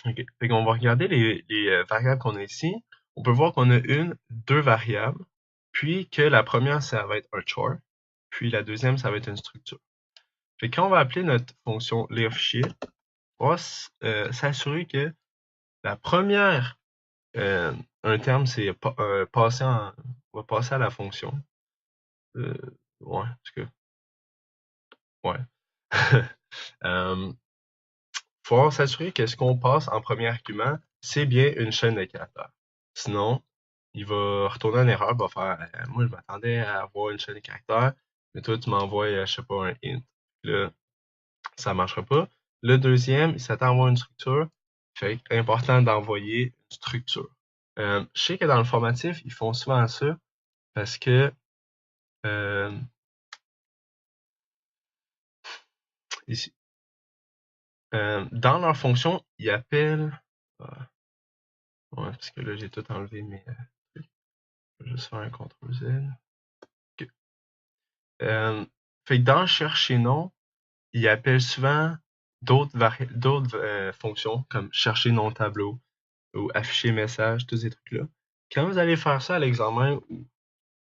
OK. Fait qu'on va regarder les variables qu'on a ici. On peut voir qu'on a deux variables, puis que la première, ça va être un char, puis la deuxième, ça va être une structure. Fait que quand on va appeler notre fonction lire fichier, on va s'assurer que la première, un terme, c'est passer on va passer à la fonction. Euh, ouais, parce que, ouais. Faut s'assurer que ce qu'on passe en premier argument, c'est bien une chaîne de caractères. Sinon, il va retourner en erreur, va faire moi je m'attendais à avoir une chaîne de caractères, mais toi tu m'envoies, je sais pas, un int. Là, ça marchera pas. Le deuxième, il s'attend à avoir une structure. Fait que important d'envoyer une structure. Je sais que dans le formatif, ils font souvent ça parce que euh, ici, dans leur fonction, ils appellent. Ouais, parce que là, j'ai tout enlevé, mais je vais juste faire un CTRL-Z. Ok. Fait que dans chercher nom, ils appellent souvent d'autres fonctions comme chercher nom tableau ou afficher message, tous ces trucs-là. Quand vous allez faire ça à l'examen ou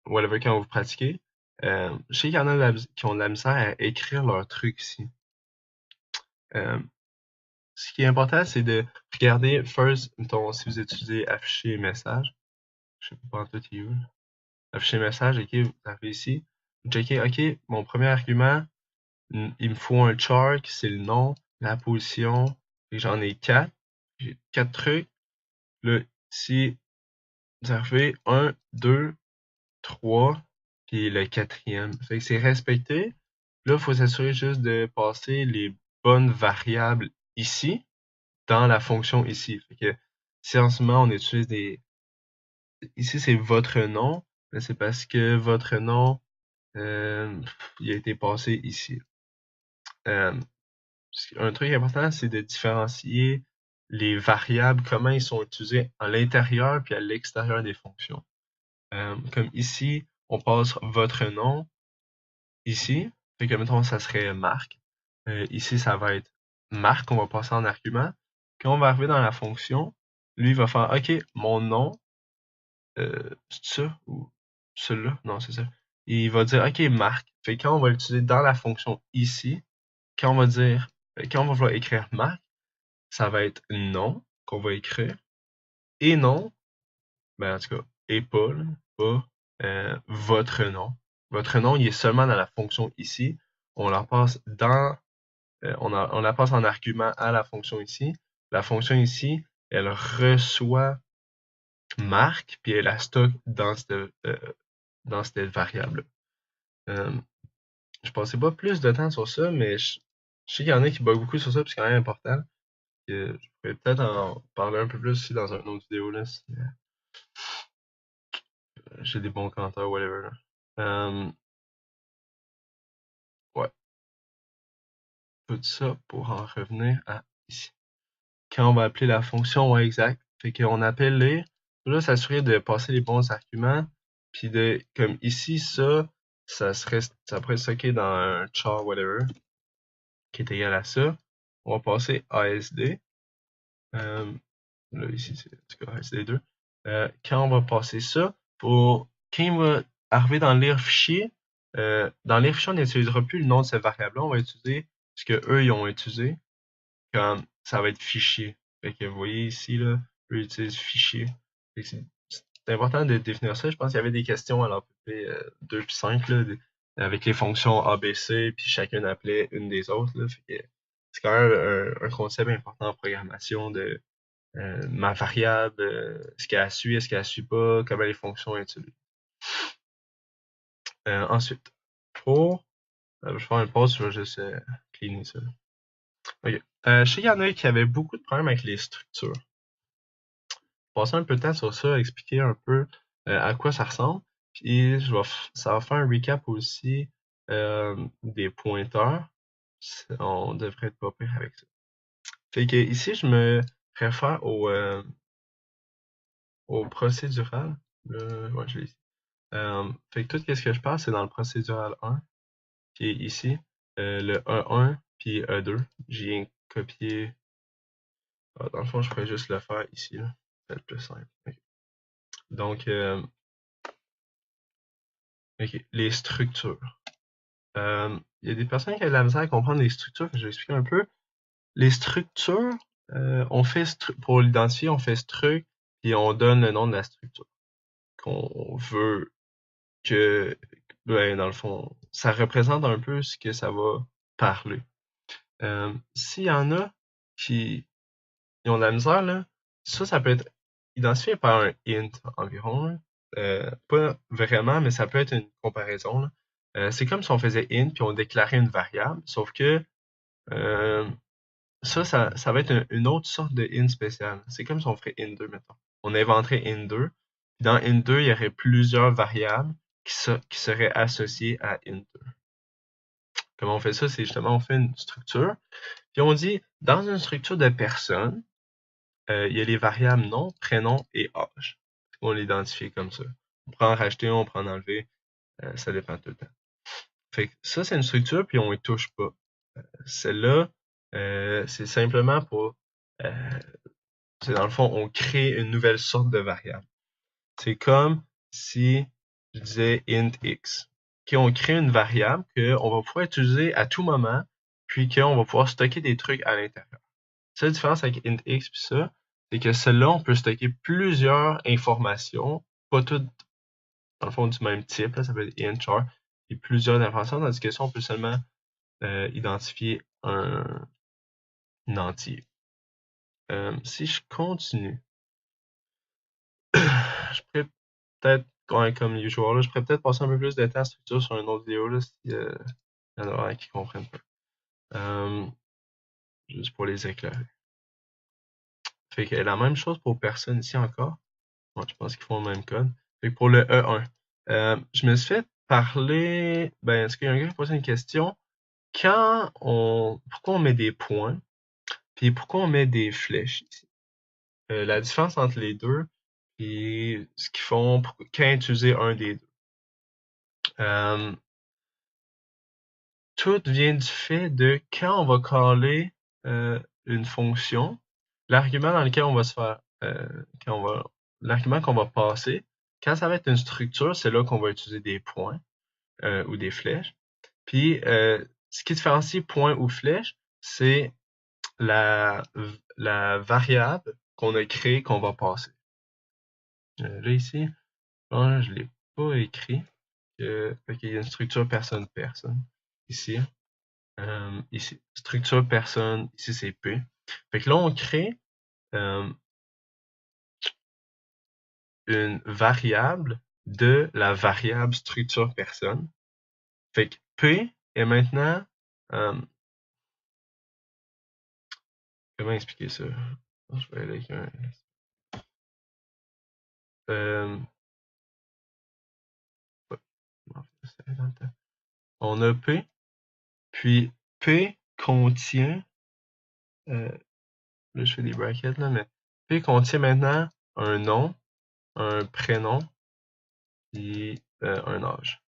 whatever, quand vous pratiquez, je sais qu'il y en a qui ont de la misère à écrire leur truc ici. Ce qui est important, c'est de regarder first, mettons, si vous utilisez afficher message. Je sais pas en tout il est où. Afficher message, ok, vous arrivez ici. Vous checkez, ok, mon premier argument, il me faut un char, c'est le nom, la position. J'en ai 4. J'ai 4 trucs. Là, ici, vous arrivez 1, 2, 3, puis le quatrième. Fait que c'est respecté. Là, il faut s'assurer juste de passer les bonnes variables ici, dans la fonction ici. Fait que si en ce moment on utilise des. Ici, c'est votre nom, c'est parce que votre nom, il a été passé ici. Un truc important, c'est de différencier les variables, comment ils sont utilisés à l'intérieur puis à l'extérieur des fonctions. Comme ici, on passe votre nom ici. Fait que, mettons, ça serait Marc. Ici, ça va être Marc, on va passer en argument. Quand on va arriver dans la fonction, lui, il va faire, OK, mon nom, c'est ça ou celui-là? Non, c'est ça. Il va dire, OK, Marc. Fait que quand on va l'utiliser dans la fonction ici, quand on va dire, quand on va vouloir écrire Marc, ça va être nom qu'on va écrire et non, ben en tout cas, et pas, là, pas votre nom. Votre nom, il est seulement dans la fonction ici. On la passe dans, on la passe en argument à la fonction ici. La fonction ici, elle reçoit marque, puis elle la stocke dans cette variable. Je passais pas plus de temps sur ça, mais je sais qu'il y en a qui bug beaucoup sur ça, puis c'est quand même important. Je pourrais peut-être en parler un peu plus aussi dans une autre vidéo là, si j'ai des bons commentaires, whatever. Ouais, tout ça pour en revenir à ici. Quand on va appeler la fonction, ouais, exact. Fait qu'on appelle les. Là, s'assurer de passer les bons arguments. Puis de, comme ici, ça pourrait être stocké dans un char, whatever, qui est égal à ça. On va passer ASD. Là, ici, c'est en tout cas ASD2. Quand on va passer ça, quand il va arriver dans lire fichier, dans lire fichier, on n'utilisera plus le nom de cette variable-là, on va utiliser ce que eux ils ont utilisé, comme ça va être fichier. Fait que vous voyez ici, là, eux utilisent fichier. C'est important de définir ça. Je pense qu'il y avait des questions à l'APP 2 puis 5, là, avec les fonctions ABC, puis chacune appelait une des autres. Là, fait que c'est quand même un concept important en programmation de ma variable, est-ce qu'elle suit, est-ce qu'elle suit pas, comment les fonctions utilisent. Ensuite, je vais faire une pause, je vais juste cleaner ça. Ok. Je sais qu'il y en a qui avaient beaucoup de problèmes avec les structures. Passer un peu de temps sur ça, expliquer un peu à quoi ça ressemble. Puis ça va faire un recap aussi des pointeurs. On devrait être pas pire avec ça. Fait que ici, je me réfère au procédural. Ouais, je l'ai ici. Fait que tout ce que je passe, c'est dans le procédural 1, qui est ici. Le E1 puis E2. J'ai copié Dans le fond, je pourrais juste le faire ici, là. C'est le plus simple. Ok. Donc, les structures. Il y a des personnes qui ont de la misère à comprendre les structures, je vais expliquer un peu. Les structures, on fait pour l'identifier, on fait struct, puis on donne le nom de la structure qu'on veut que, ben, dans le fond, ça représente un peu ce que ça va parler. S'il y en a qui ont de la misère, là, ça peut être identifié par un int environ, là. Pas vraiment, mais ça peut être une comparaison, là. C'est comme si on faisait int puis on déclarait une variable, sauf que euh, ça va être une autre sorte de int spécial. C'est comme si on ferait int2, mettons. On inventerait int2. Dans int2, il y aurait plusieurs variables qui seraient associées à int2. Comment on fait ça? C'est justement, on fait une structure, puis on dit, dans une structure de personnes, il y a les variables nom, prénom et âge. On l'identifie comme ça. On peut en rajouter, on peut en enlever, ça dépend tout le temps. Fait que ça, c'est une structure, puis on y touche pas. Celle-là, c'est simplement pour... c'est dans le fond, on crée une nouvelle sorte de variable. C'est comme si je disais int x. Okay, on crée une variable qu'on va pouvoir utiliser à tout moment, puis qu'on va pouvoir stocker des trucs à l'intérieur. La seule différence avec int x puis ça, c'est que celle-là, on peut stocker plusieurs informations, pas toutes, dans le fond, du même type. Là, ça peut être int, char, et plusieurs informations, tandis que ça, on peut seulement identifier un entier. Si je continue, je pourrais peut-être, comme usual, là, je pourrais peut-être passer un peu plus de temps à structure sur une autre vidéo, là, si y en a qui comprennent pas. Juste pour les éclairer. Fait que la même chose pour personne ici encore. Bon, je pense qu'ils font le même code. Fait que pour le E1, je me suis fait parler. Ben, est-ce qu'il y a un gars qui a posé une question? Pourquoi on met des points? Puis pourquoi on met des flèches ici? La différence entre les deux, puis ce qu'ils font quand utiliser un des deux. Tout vient du fait de quand on va caller une fonction, l'argument dans lequel on va se faire, l'argument qu'on va passer, quand ça va être une structure, c'est là qu'on va utiliser des points ou des flèches. Puis, ce qui différencie point ou flèche, c'est la variable qu'on a créée qu'on va passer. Là, ici, je ne l'ai pas écrit. Il y a une structure personne-personne ici. Ici, structure personne, ici c'est P. Fait que là, on crée une variable de la variable structure personne. Fait que P est maintenant... comment expliquer ça? Je vais aller avec un... on a P, puis P contient... là, je fais des brackets, là, mais P contient maintenant un nom, un prénom, et un âge.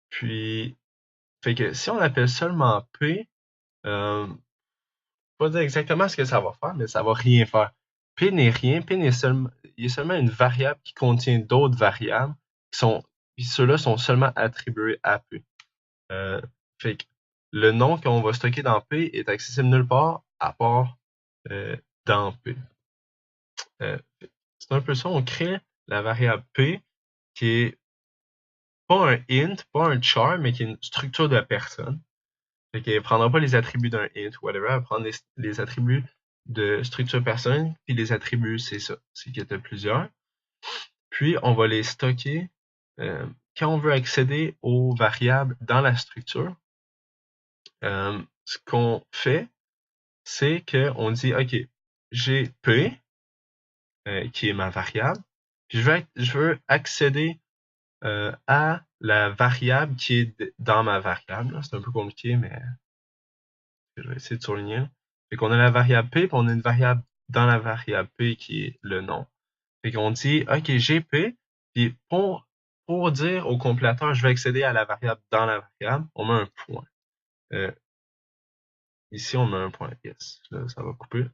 Puis, fait que si on appelle seulement P, pas dire exactement ce que ça va faire, mais ça va rien faire. P n'est rien, il y a seulement une variable qui contient d'autres variables puis ceux-là sont seulement attribués à P. Fait que le nom qu'on va stocker dans P est accessible nulle part à part dans P. C'est un peu ça, on crée la variable P qui est pas un int, pas un char, mais qui est une structure de personne. Fait qu'elle prendra pas les attributs d'un int ou whatever, elle va prendre les attributs de structure personne, puis les attributs, c'est ça, c'est qu'il y en a plusieurs. Puis, on va les stocker quand on veut accéder aux variables dans la structure. Ce qu'on fait, c'est qu'on dit, OK, j'ai P, qui est ma variable, puis je veux accéder à la variable qui est dans ma variable. C'est un peu compliqué, mais je vais essayer de surligner. Fait qu'on a la variable P, puis on a une variable dans la variable P qui est le nom. Fait qu'on dit, OK, j'ai P, puis pour dire au compilateur, je vais accéder à la variable dans la variable, on met un point. Ici, on met un point. Yes. Là, ça va couper.